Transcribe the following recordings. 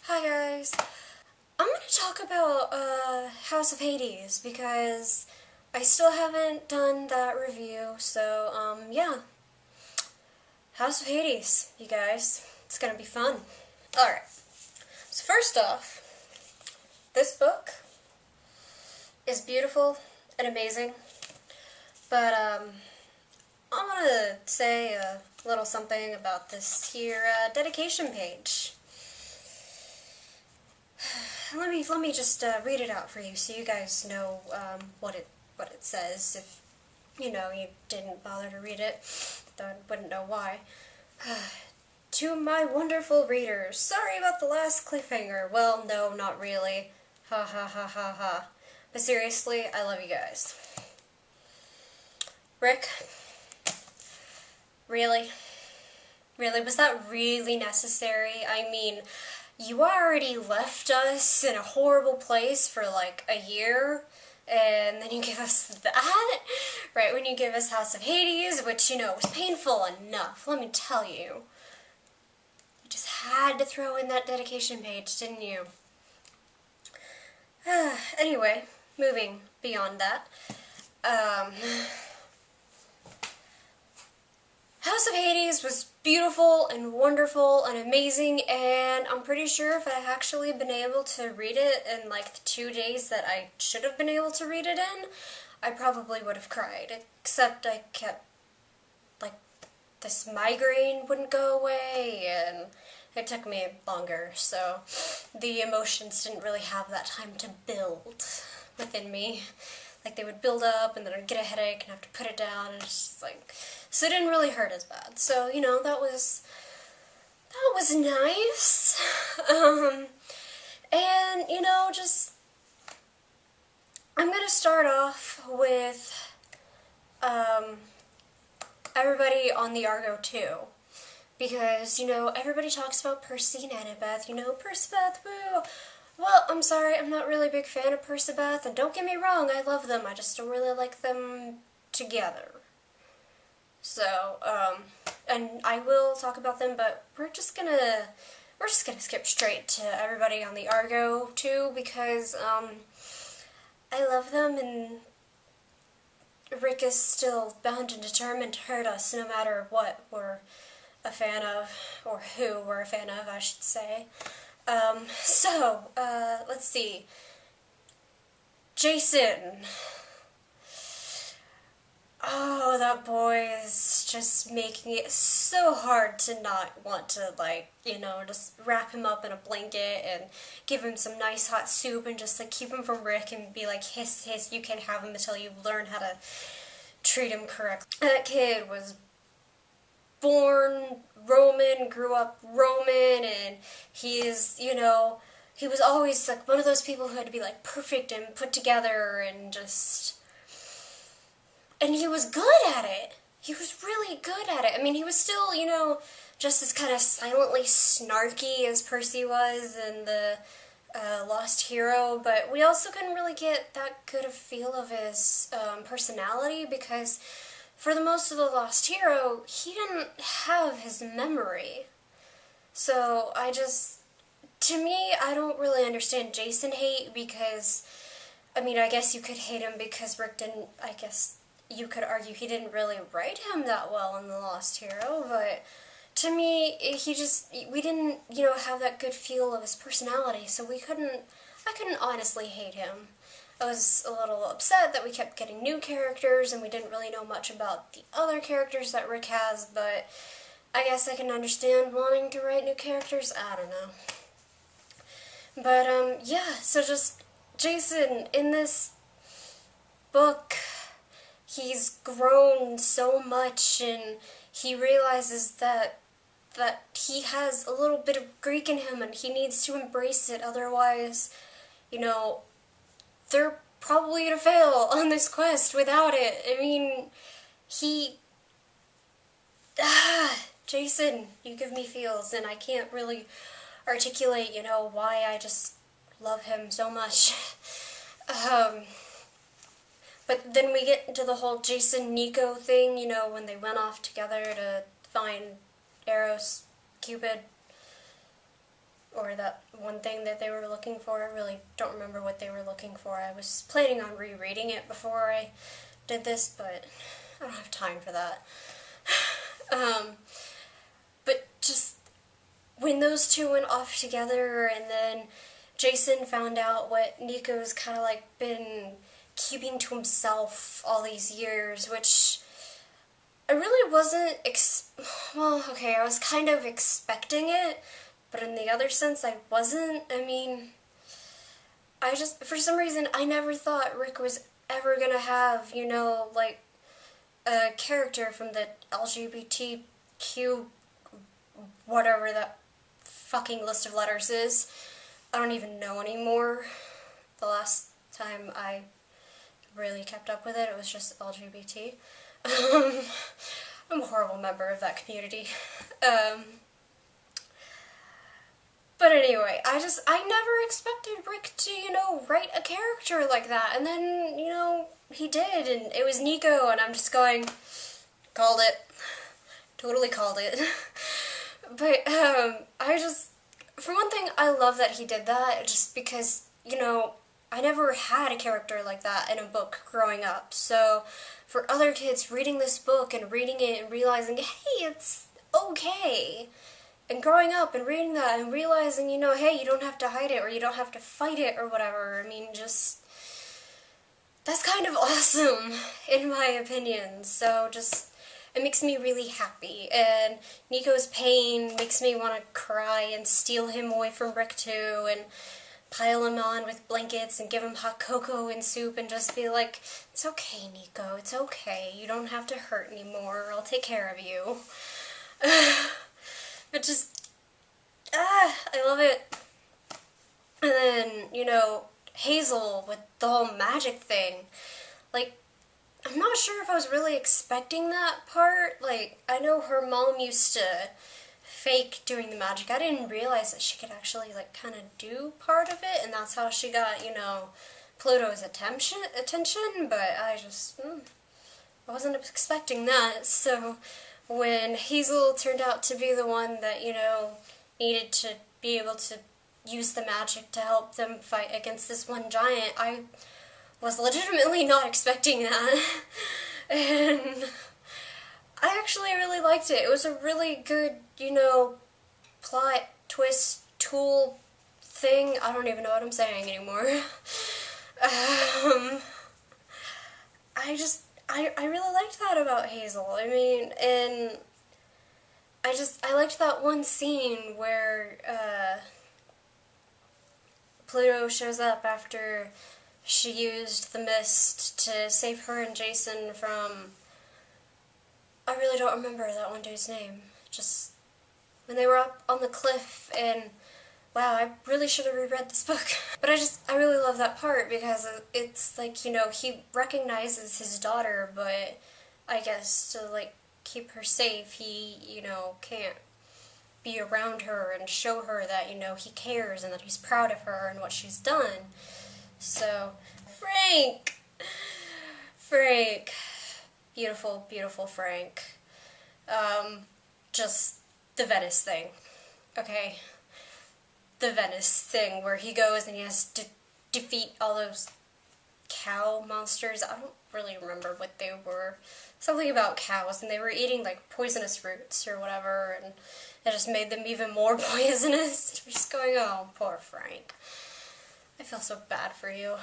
Hi guys. I'm gonna talk about House of Hades because I still haven't done that review, so yeah. House of Hades, you guys. It's gonna be fun. Alright. So first off, this book is beautiful and amazing, but I wanna say a little something about this here dedication page. Let me just read it out for you so you guys know what it says. If you didn't bother to read it, then wouldn't know why. To my wonderful readers, sorry about the last cliffhanger. Well, no, not really. Ha ha ha ha ha. But seriously, I love you guys. Rick, really? Really? Was that really necessary? I mean, you already left us in a horrible place for like a year, and then you give us that, right when you give us House of Hades, which, was painful enough, let me tell you. You just had to throw in that dedication page, didn't you? Anyway, moving beyond that, House of Hades was beautiful and wonderful and amazing, and I'm pretty sure if I had actually been able to read it in like the 2 days that I should have been able to read it in, I probably would have cried, except I kept, like, this migraine wouldn't go away, and it took me longer, so the emotions didn't really have that time to build within me. Like, they would build up, and then I'd get a headache and have to put it down, and it's just like, so it didn't really hurt as bad. So, that was nice. And, just, I'm gonna start off with, everybody on the Argo too. Because, everybody talks about Percy and Annabeth, Percibeth, woo! Well, I'm sorry, I'm not really a big fan of Percibeth, and don't get me wrong, I love them, I just don't really like them together. So, and I will talk about them, but we're just gonna skip straight to everybody on the Argo too, because, I love them, and Rick is still bound and determined to hurt us no matter what we're a fan of, or who we're a fan of, I should say. Let's see. Jason. Oh, that boy is just making it so hard to not want to, just wrap him up in a blanket and give him some nice hot soup and just, keep him from Rick and be like, hiss, hiss, you can't have him until you learn how to treat him correctly. That kid was born Roman, grew up Roman, and he's, he was always, one of those people who had to be, perfect and put together and just... And he was good at it. He was really good at it. I mean, he was still, just as kind of silently snarky as Percy was in the Lost Hero, but we also couldn't really get that good a feel of his personality because for the most of the Lost Hero, he didn't have his memory. So to me, I don't really understand Jason hate because, I mean, I guess you could hate him because Rick didn't, I guess you could argue he didn't really write him that well in The Lost Hero, but to me, we didn't, have that good feel of his personality, so I couldn't honestly hate him. I was a little upset that we kept getting new characters and we didn't really know much about the other characters that Rick has, but I guess I can understand wanting to write new characters, I don't know. But, yeah, so just Jason, in this book, he's grown so much, and he realizes that he has a little bit of Greek in him, and he needs to embrace it, otherwise, they're probably gonna fail on this quest without it. I mean, Jason, you give me feels, and I can't really articulate, why I just love him so much. But then we get into the whole Jason-Nico thing, when they went off together to find Eros, Cupid, or that one thing that they were looking for. I really don't remember what they were looking for. I was planning on rereading it before I did this, but I don't have time for that. But just when those two went off together, and then Jason found out what Nico's kind of like been keeping to himself all these years, which I really wasn't, well, okay, I was kind of expecting it, but in the other sense, I wasn't. I mean, I just, for some reason, I never thought Rick was ever gonna have, you know, like, a character from the LGBTQ, whatever that fucking list of letters is. I don't even know anymore. The last time I really kept up with it, it was just LGBT. I'm a horrible member of that community. But anyway, I never expected Rick to, you know, write a character like that, and then, you know, he did, and it was Nico, and I'm just going, called it. Totally called it. But, for one thing, I love that he did that, just because, you know, I never had a character like that in a book growing up, so for other kids reading this book and reading it and realizing, hey, it's okay, and growing up and reading that and realizing, you know, hey, you don't have to hide it or you don't have to fight it or whatever, I mean, just, that's kind of awesome, in my opinion, so just, it makes me really happy, and Nico's pain makes me want to cry and steal him away from Rick too, and pile him on with blankets and give him hot cocoa and soup and just be like, it's okay, Nico, it's okay, you don't have to hurt anymore, I'll take care of you. But just, I love it. And then, you know, Hazel with the whole magic thing, like, I'm not sure if I was really expecting that part. Like, I know her mom used to fake doing the magic. I didn't realize that she could actually, like, kind of do part of it, and that's how she got, you know, Pluto's attention, but I just, I wasn't expecting that, so when Hazel turned out to be the one that, you know, needed to be able to use the magic to help them fight against this one giant, I was legitimately not expecting that, and I actually really liked it. It was a really good, you know, plot, twist, tool thing. I don't even know what I'm saying anymore. I really liked that about Hazel. I mean, and I liked that one scene where, Pluto shows up after she used the mist to save her and Jason from, I really don't remember that one dude's name. Just when they were up on the cliff, and wow, I really should have reread this book. But I really love that part because it's like, you know, he recognizes his daughter, but I guess to, like, keep her safe, he, you know, can't be around her and show her that, you know, he cares and that he's proud of her and what she's done. So, Frank, beautiful, beautiful Frank. Just the Venice thing, okay? The Venice thing where he goes and he has to defeat all those cow monsters. I don't really remember what they were. Something about cows, and they were eating, like, poisonous roots or whatever, and it just made them even more poisonous. We're just going, oh, poor Frank. I feel so bad for you.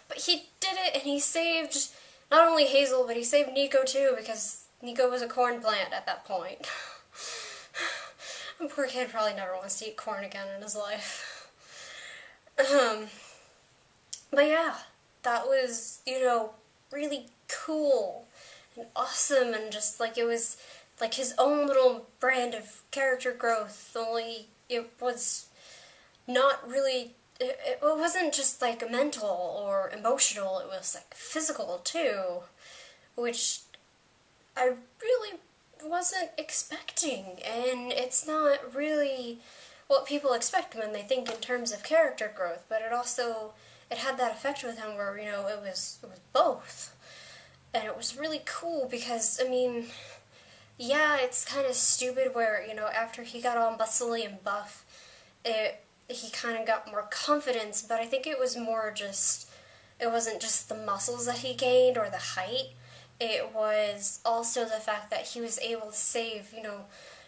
But he did it, and he saved not only Hazel, but he saved Nico too, because Nico was a corn plant at that point. The poor kid probably never wants to eat corn again in his life. But yeah, that was, you know, really cool and awesome, and just like it was like his own little brand of character growth, only it was not really, it wasn't just like mental or emotional, it was like physical too, which I really wasn't expecting, and it's not really what people expect when they think in terms of character growth, but it had that effect with him where, you know, it was both. And it was really cool because, I mean, yeah, it's kind of stupid where, you know, after he got all muscly and buff, it he kind of got more confidence, but I think it was more just, it wasn't just the muscles that he gained or the height. It was also the fact that he was able to save,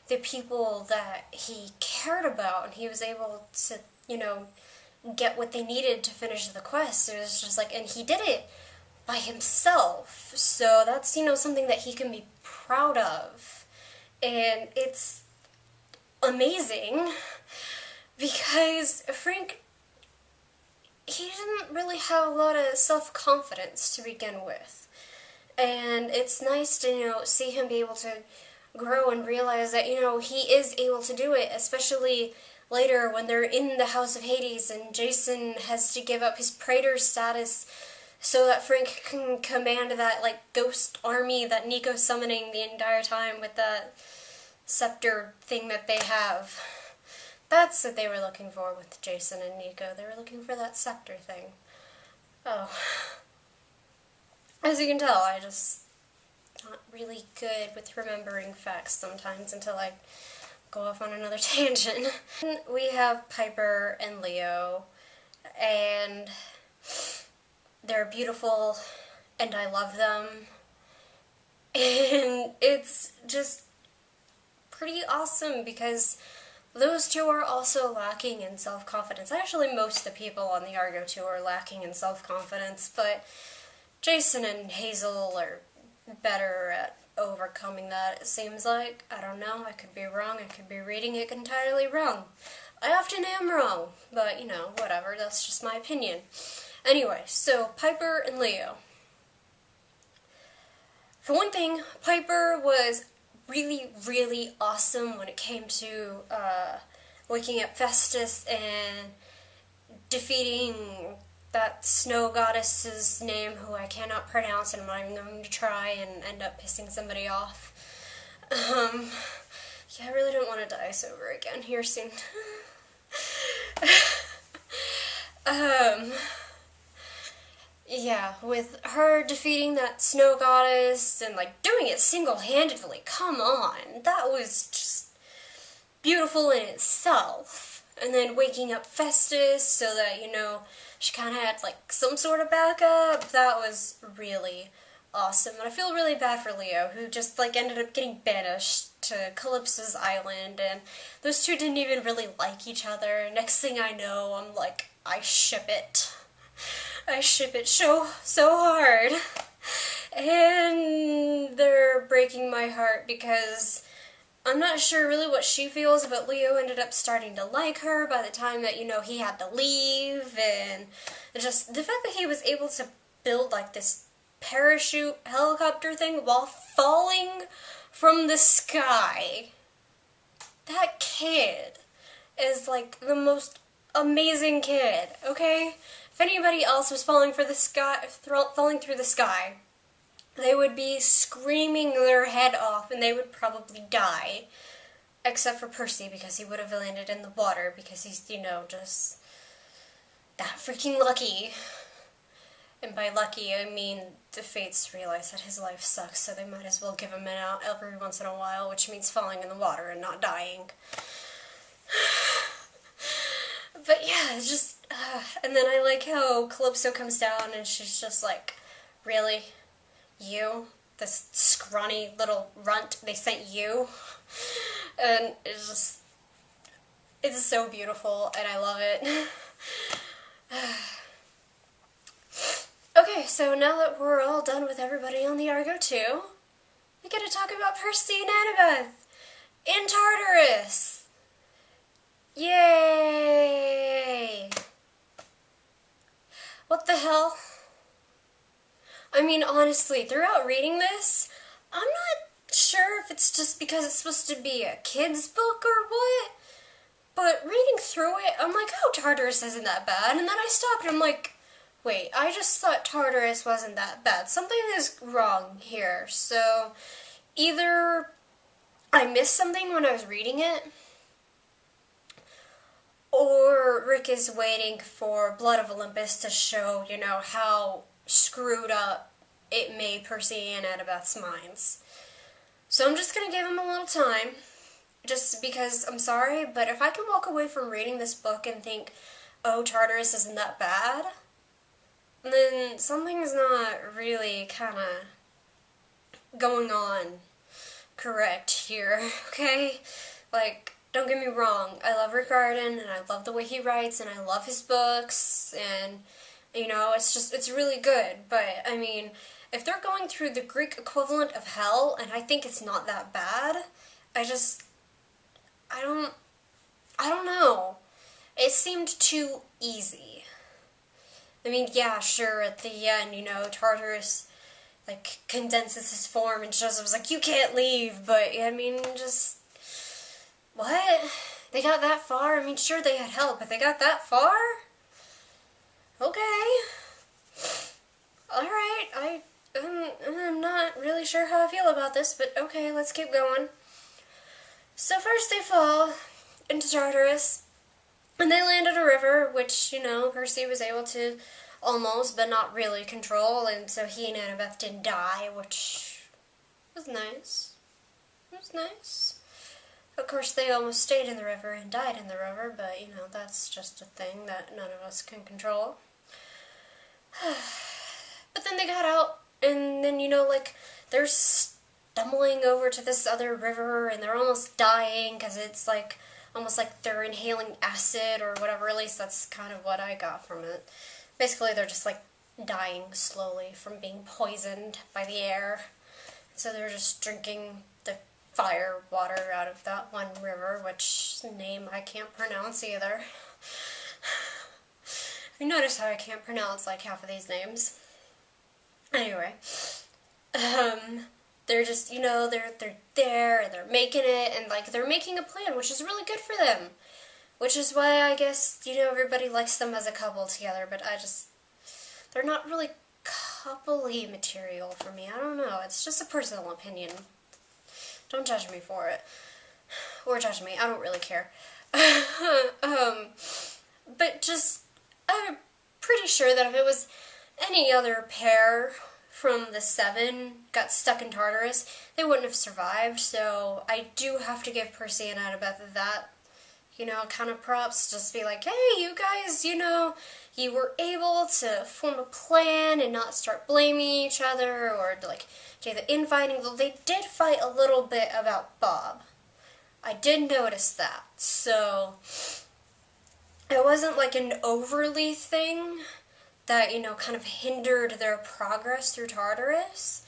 the people that he cared about, and he was able to, get what they needed to finish the quest. It was just like, and he did it by himself. So that's, something that he can be proud of. And it's amazing because Frank, he didn't really have a lot of self-confidence to begin with. And it's nice to, see him be able to grow and realize that, he is able to do it, especially later when they're in the House of Hades and Jason has to give up his praetor status so that Frank can command that, ghost army that Nico's summoning the entire time with that scepter thing that they have. That's what they were looking for with Jason and Nico. They were looking for that scepter thing. Oh. As you can tell, I just not really good with remembering facts sometimes until I go off on another tangent. We have Piper and Leo, and they're beautiful, and I love them, and it's just pretty awesome because those two are also lacking in self-confidence. Actually, most of the people on the Argo 2 are lacking in self-confidence, but Jason and Hazel are better at overcoming that, it seems like. I don't know, I could be wrong, I could be reading it entirely wrong. I often am wrong, but, whatever, that's just my opinion. Anyway, so Piper and Leo. For one thing, Piper was really, really awesome when it came to waking up Festus and defeating that snow goddess's name, who I cannot pronounce, and I'm not even going to try and end up pissing somebody off. Yeah, I really don't want to die sober again here soon. Yeah, with her defeating that snow goddess and, doing it single-handedly, come on, that was just beautiful in itself. And then waking up Festus so that, she kind of had, some sort of backup. That was really awesome. And I feel really bad for Leo, who just, ended up getting banished to Calypso's island, and those two didn't even really like each other. Next thing I know, I'm like, I ship it. I ship it so hard. And they're breaking my heart because I'm not sure really what she feels, but Leo ended up starting to like her by the time that, he had to leave, and just the fact that he was able to build, this parachute helicopter thing while falling from the sky. That kid is, the most amazing kid, okay? If anybody else was falling through the sky, they would be screaming their head off, and they would probably die. Except for Percy, because he would have landed in the water, because he's, just that freaking lucky. And by lucky, I mean the fates realize that his life sucks, so they might as well give him an out every once in a while, which means falling in the water and not dying. But yeah, it's just, and then I like how Calypso comes down and she's just like, really? You? This scrawny little runt, they sent you? And it's so beautiful, and I love it. Okay, so now that we're all done with everybody on the Argo 2, we get to talk about Percy and Annabeth in Tartarus! Yay! What the hell? I mean, honestly, throughout reading this, I'm not sure if it's just because it's supposed to be a kid's book or what, but reading through it, I'm like, oh, Tartarus isn't that bad, and then I stopped and I'm like, wait, I just thought Tartarus wasn't that bad. Something is wrong here, so either I missed something when I was reading it, or Rick is waiting for Blood of Olympus to show, how screwed up it made Percy and Annabeth's minds. So I'm just going to give him a little time, just because, I'm sorry, but if I can walk away from reading this book and think, oh, Tartarus isn't that bad, then something's not really kind of going on correct here, okay? Like, don't get me wrong, I love Riordan, and I love the way he writes, and I love his books, and, you know, it's really good, but, I mean, if they're going through the Greek equivalent of hell, and I think it's not that bad, I don't know. It seemed too easy. I mean, yeah, sure, at the end, you know, Tartarus, like, condenses his form, and Joseph's like, you can't leave, but, I mean, just, what? They got that far? I mean, sure, they had help, but they got that far? Okay. Alright, I'm not really sure how I feel about this, but okay, let's keep going. So first they fall into Tartarus, and they land at a river, which, you know, Percy was able to almost, but not really control, and so he and Annabeth didn't die, which was nice. It was nice. Of course, they almost stayed in the river and died in the river, but, you know, that's just a thing that none of us can control. But then they got out, and then, you know, like, they're stumbling over to this other river, and they're almost dying, because it's, like, almost like they're inhaling acid or whatever. At least that's kind of what I got from it. Basically, they're just, like, dying slowly from being poisoned by the air. So they're just drinking the fire water out of that one river, which name I can't pronounce either. You notice how I can't pronounce, like, half of these names. Anyway, they're just, you know, they're there, and they're making it, and, like, they're making a plan, which is really good for them. Which is why I guess, you know, everybody likes them as a couple together, but they're not really couple-y material for me. I don't know, it's just a personal opinion. Don't judge me for it. Or judge me, I don't really care. But just, I'm pretty sure that if it was any other pair from the 7 got stuck in Tartarus, they wouldn't have survived, so I do have to give Percy and Annabeth that, you know, kind of props. Just be like, hey, you guys, you know, you were able to form a plan and not start blaming each other or, like, do the infighting. Though they did fight a little bit about Bob. I did notice that, so it wasn't like an overly thing that, you know, kind of hindered their progress through Tartarus,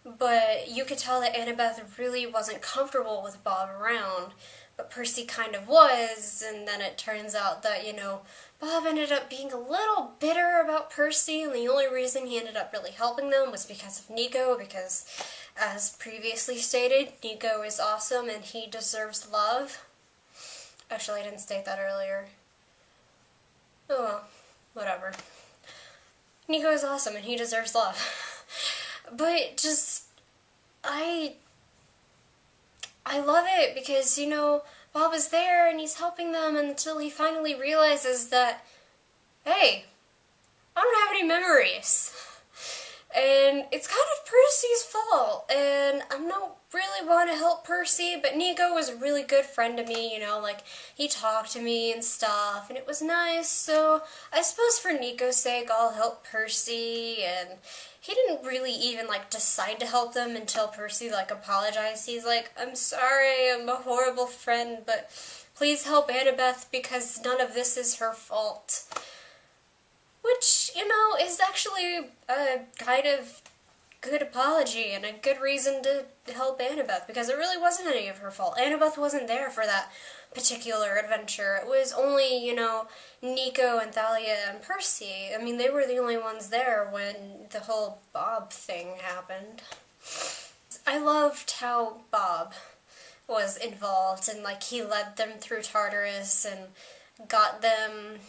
but you could tell that Annabeth really wasn't comfortable with Bob around, but Percy kind of was, and then it turns out that, you know, Bob ended up being a little bitter about Percy, and the only reason he ended up really helping them was because of Nico, because, as previously stated, Nico is awesome and he deserves love. Actually, I didn't state that earlier. Oh well, whatever. Nico is awesome and he deserves love. But just, I love it because, you know, Bob is there and he's helping them until he finally realizes that, hey, I don't have any memories. And it's kind of Percy's fault, and I don't really want to help Percy, but Nico was a really good friend to me, you know, like, he talked to me and stuff, and it was nice, so I suppose for Nico's sake, I'll help Percy, and he didn't really even, like, decide to help them until Percy, like, apologized. He's like, I'm sorry, I'm a horrible friend, but please help Annabeth because none of this is her fault. Which, you know, is actually a kind of good apology and a good reason to help Annabeth, because it really wasn't any of her fault. Annabeth wasn't there for that particular adventure. It was only, you know, Nico and Thalia and Percy. I mean, they were the only ones there when the whole Bob thing happened. I loved how Bob was involved, and, like, he led them through Tartarus and got them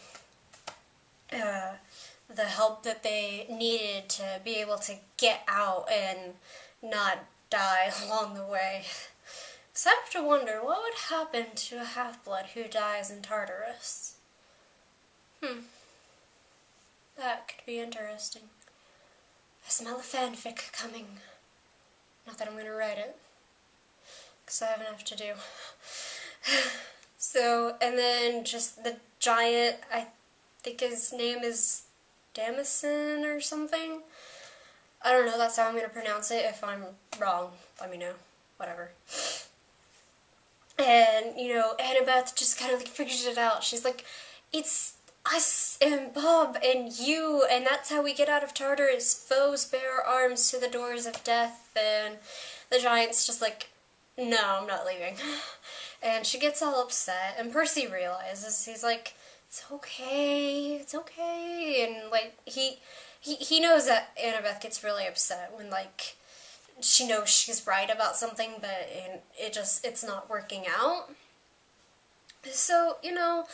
the help that they needed to be able to get out and not die along the way. So I have to wonder, what would happen to a half-blood who dies in Tartarus? That could be interesting. I smell a fanfic coming. Not that I'm going to write it, because I have enough to do. So, and then just the giant, I think his name is Damison or something. I don't know, that's how I'm going to pronounce it. If I'm wrong, let me know. Whatever. And, you know, Annabeth just kind of like figures it out. She's like, it's us and Bob and you, and that's how we get out of Tartarus. Foes bear arms to the doors of death. And the giant's just like, no, I'm not leaving. And she gets all upset, and Percy realizes, he's like, it's okay, and like, he knows that Annabeth gets really upset when, like, she knows she's right about something, but it's not working out. So, you know,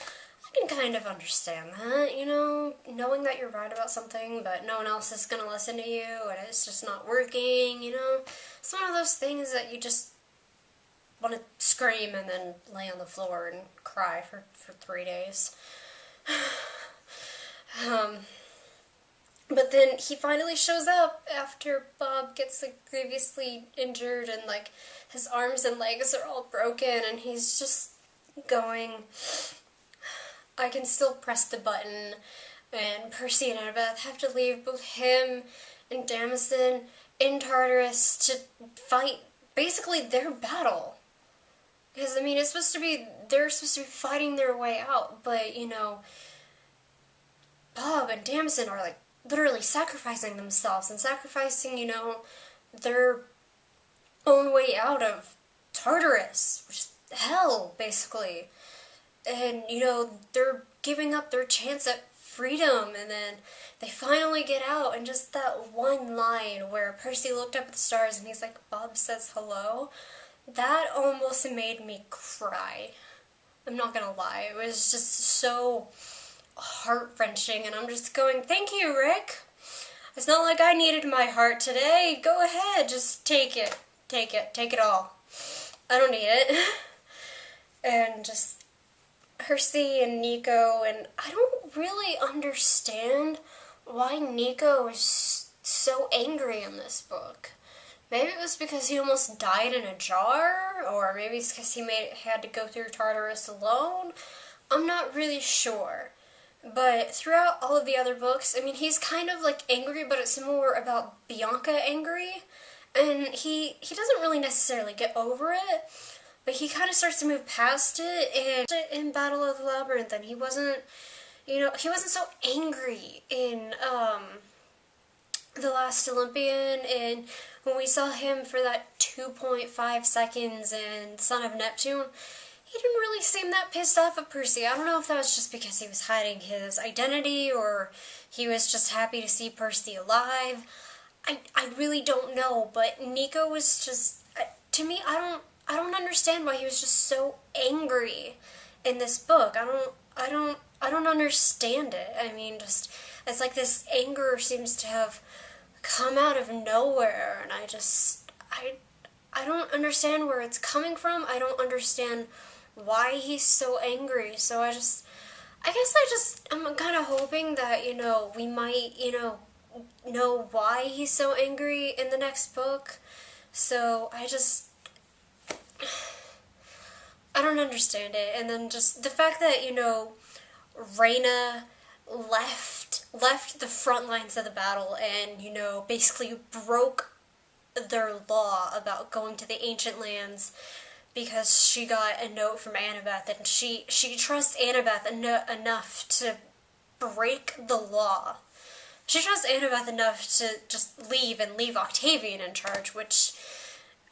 I can kind of understand that, you know, knowing that you're right about something, but no one else is gonna listen to you, and it's just not working, you know. It's one of those things that you just want to scream and then lay on the floor and cry for 3 days. But then he finally shows up after Bob gets like grievously injured and like his arms and legs are all broken, and he's just going, I can still press the button. And Percy and Annabeth have to leave both him and Damison in Tartarus to fight basically their battle. Because, I mean, they're supposed to be fighting their way out, but, you know, Bob and Damson are, like, literally sacrificing themselves and sacrificing, you know, their own way out of Tartarus, which is hell, basically. And, you know, they're giving up their chance at freedom, and then they finally get out, and just that one line where Percy looked up at the stars and he's like, Bob says hello, that almost made me cry. I'm not gonna lie, it was just so heart-wrenching, and I'm just going, thank you, Rick. It's not like I needed my heart today. Go ahead, just take it. Take it all. I don't need it. And just Percy and Nico, and I don't really understand why Nico is so angry in this book. Maybe it was because he almost died in a jar, or maybe it's because he had to go through Tartarus alone. I'm not really sure. But throughout all of the other books, I mean, he's kind of like angry, but it's more about Bianca angry. And he doesn't really necessarily get over it, but he kind of starts to move past it. And in Battle of the Labyrinth, and he wasn't so angry in The Last Olympian, and when we saw him for that 2.5 seconds in Son of Neptune, he didn't really seem that pissed off at Percy. I don't know if that was just because he was hiding his identity, or he was just happy to see Percy alive. I really don't know, but Nico was just, to me, I don't understand why he was just so angry in this book. I don't understand it. I mean, just, it's like this anger seems to have come out of nowhere, and I don't understand where it's coming from. I don't understand why he's so angry. So I'm kind of hoping that, you know, we might, you know why he's so angry in the next book. So I don't understand it. And then just the fact that, you know, Reyna left the front lines of the battle and, you know, basically broke their law about going to the ancient lands because she got a note from Annabeth, and she trusts Annabeth enough to break the law. She trusts Annabeth enough to just leave and leave Octavian in charge, which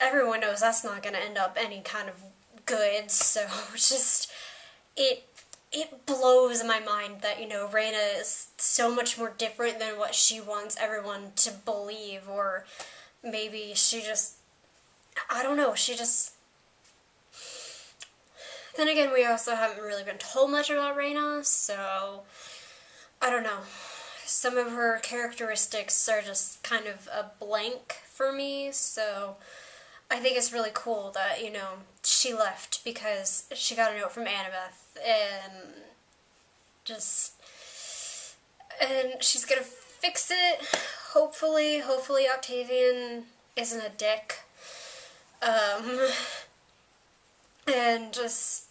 everyone knows that's not going to end up any kind of good. So just it blows my mind that, you know, Reyna is so much more different than what she wants everyone to believe, or maybe she just, I don't know, she just... Then again, we also haven't really been told much about Reyna, so I don't know. Some of her characteristics are just kind of a blank for me, so I think it's really cool that, you know, she left because she got a note from Annabeth, and she's gonna fix it, hopefully Octavian isn't a dick, and just,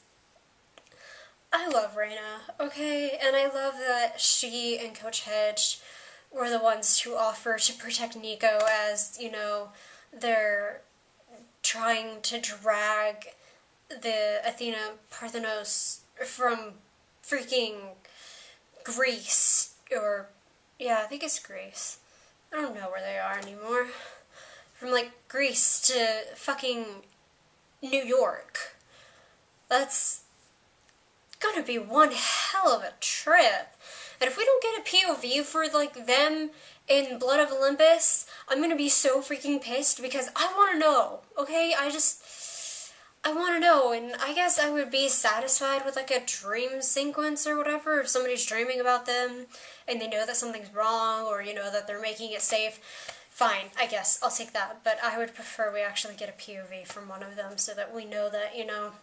I love Reyna, okay? And I love that she and Coach Hedge were the ones who offer to protect Nico as, you know, they're trying to drag the Athena Parthenos from freaking Greece, or, yeah, I think it's Greece. I don't know where they are anymore. From, like, Greece to fucking New York. That's gonna be one hell of a trip. And if we don't get a POV for, like, them in Blood of Olympus, I'm gonna be so freaking pissed because I wanna know, okay? I wanna know, and I guess I would be satisfied with, like, a dream sequence or whatever, if somebody's dreaming about them, and they know that something's wrong, or, you know, that they're making it safe. Fine, I guess, I'll take that, but I would prefer we actually get a POV from one of them so that we know that, you know,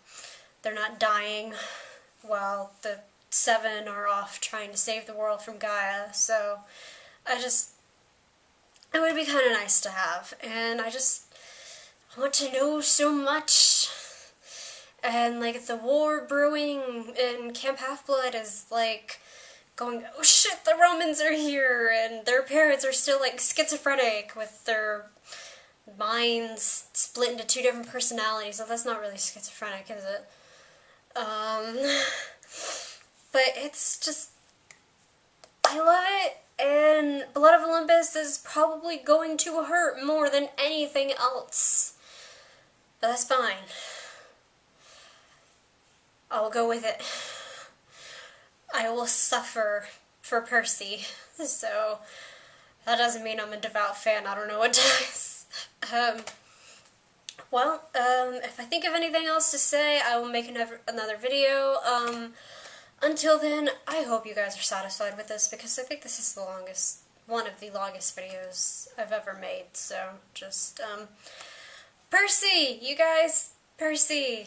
they're not dying while the 7 are off trying to save the world from Gaia. So it would be kind of nice to have, and I want to know so much. And, like, the war brewing in Camp Half-Blood is, like, going, oh shit, the Romans are here, and their parents are still, like, schizophrenic with their minds split into 2 different personalities. So that's not really schizophrenic, is it? But it's just, I love it, and Blood of Olympus is probably going to hurt more than anything else. But that's fine. I'll go with it. I will suffer for Percy. So, that doesn't mean I'm a devout fan. I don't know what does. If I think of anything else to say, I will make another video. Until then, I hope you guys are satisfied with this, because I think this is one of the longest videos I've ever made. So, just, Percy! You guys, Percy!